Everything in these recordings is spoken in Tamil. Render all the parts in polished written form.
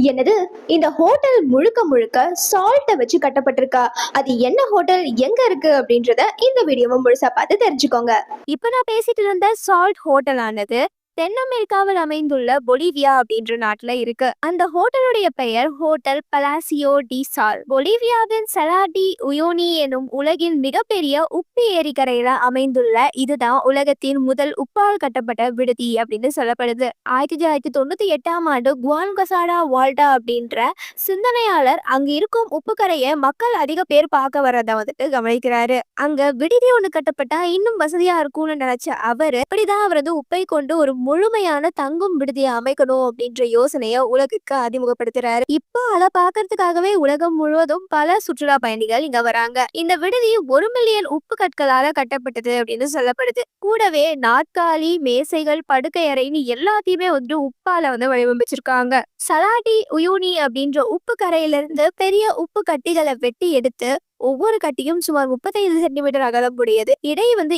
என்னது? இந்த ஹோட்டல் முழுக்க முழுக்க சால்ட்ட வச்சு கட்டப்பட்டிருக்கா? அது என்ன ஹோட்டல்? எங்க இருக்கு? அப்படின்றத இந்த வீடியோவ முழுசா பார்த்து தெரிஞ்சுக்கோங்க. இப்ப நான் பேசிட்டு இருந்த சால்ட் ஹோட்டலானது தென் அமெரிக்காவில் அமைந்துள்ள பொலிவியா அப்படின்ற நாட்டுல இருக்கு. அந்த ஹோட்டலுடைய பெயர் ஹோட்டல் பலாசியோ டி சால். பொலிவியாவின் சலாடி உயோனி எனும் உலகின் மிகப்பெரிய உப்பு ஏரிக்கரையில அமைந்துள்ள இதுதான் உலகத்தின் முதல் உப்பால் கட்டப்பட்ட விடுதி அப்படின்னு சொல்லப்படுது. 1998ஆம் ஆண்டு குவான் கசாடா வால்டா அப்படின்ற சிந்தனையாளர் அங்க இருக்கும் உப்புக்கரையை மக்கள் அதிக பேர் பார்க்க வரத கவனிக்கிறாரு. அங்க விடுதி ஒண்ணு கட்டப்பட்டா இன்னும் வசதியா இருக்கும்னு நினைச்ச அவரு இப்படிதான் அவரது உப்பை கொண்டு ஒரு முழுமையான தங்கும் விடுதியை அமைக்கணும் அப்படின்ற யோசனைய உலகுக்கு அறிமுகப்படுத்துறாரு. இப்போ அதை பார்க்கறதுக்காகவே உலகம் முழுவதும் பல சுற்றுலா பயணிகள் இங்க வராங்க. இந்த விடுதி 1 மில்லியன் உப்பு கற்களால கட்டப்பட்டது அப்படின்னு சொல்லப்படுது. கூடவே நாற்காலி, மேசைகள், படுக்கை அறைன்னு எல்லாத்தையுமே உப்பால வடிவமைச்சிருக்காங்க. சலாடி உயூனி அப்படின்ற உப்பு கரையிலிருந்து பெரிய உப்பு கட்டிகளை வெட்டி எடுத்து ஒவ்வொரு கட்டியும் சுமார் 35 சென்டிமீட்டர் அகலமுடையது. இடை 20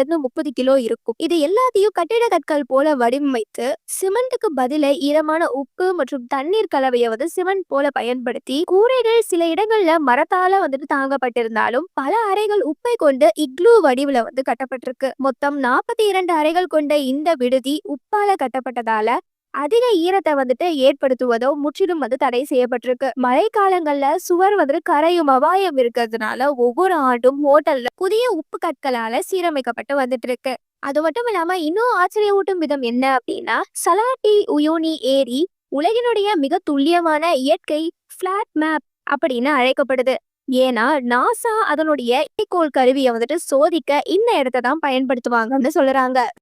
to 30 கிலோ இருக்கும். இது எல்லாத்தையும் கட்டிட கற்கள் போல வடிவமைத்து சிமெண்ட்டுக்கு பதில ஈரமான உப்பு மற்றும் தண்ணீர் கலவையை சிமெண்ட் போல பயன்படுத்தி கூரைகள் சில இடங்கள்ல மரத்தால தாங்கப்பட்டிருந்தாலும் பல அறைகள் உப்பை கொண்டு இக்லூ வடிவுல கட்டப்பட்டிருக்கு. மொத்தம் 42 அறைகள் கொண்ட இந்த விடுதி உப்பால கட்டப்பட்டதால அதிக ஈரத்தை ஏற்படுத்துவதோ முற்றிலும் தடை செய்யப்பட்டிருக்கு. மழை காலங்கள்ல சுவர் கரையும் அபாயம் இருக்கிறதுனால ஒவ்வொரு ஆண்டும் ஹோட்டல்ல புதிய உப்பு கற்களால சீரமைக்கப்பட்டு வந்துட்டு இருக்கு. அது மட்டும் இல்லாம இன்னும் ஆச்சரியவூட்டும் விதம் என்ன அப்படின்னா, சலாட்டி உயோனி ஏரி உலகினுடைய மிக துல்லியமான இயற்கை பிளாட் மேப் அப்படின்னு அழைக்கப்படுது. ஏன்னா நாசா அதனுடைய கோள் கருவியை சோதிக்க இந்த இடத்தை தான் பயன்படுத்துவாங்கன்னு சொல்றாங்க.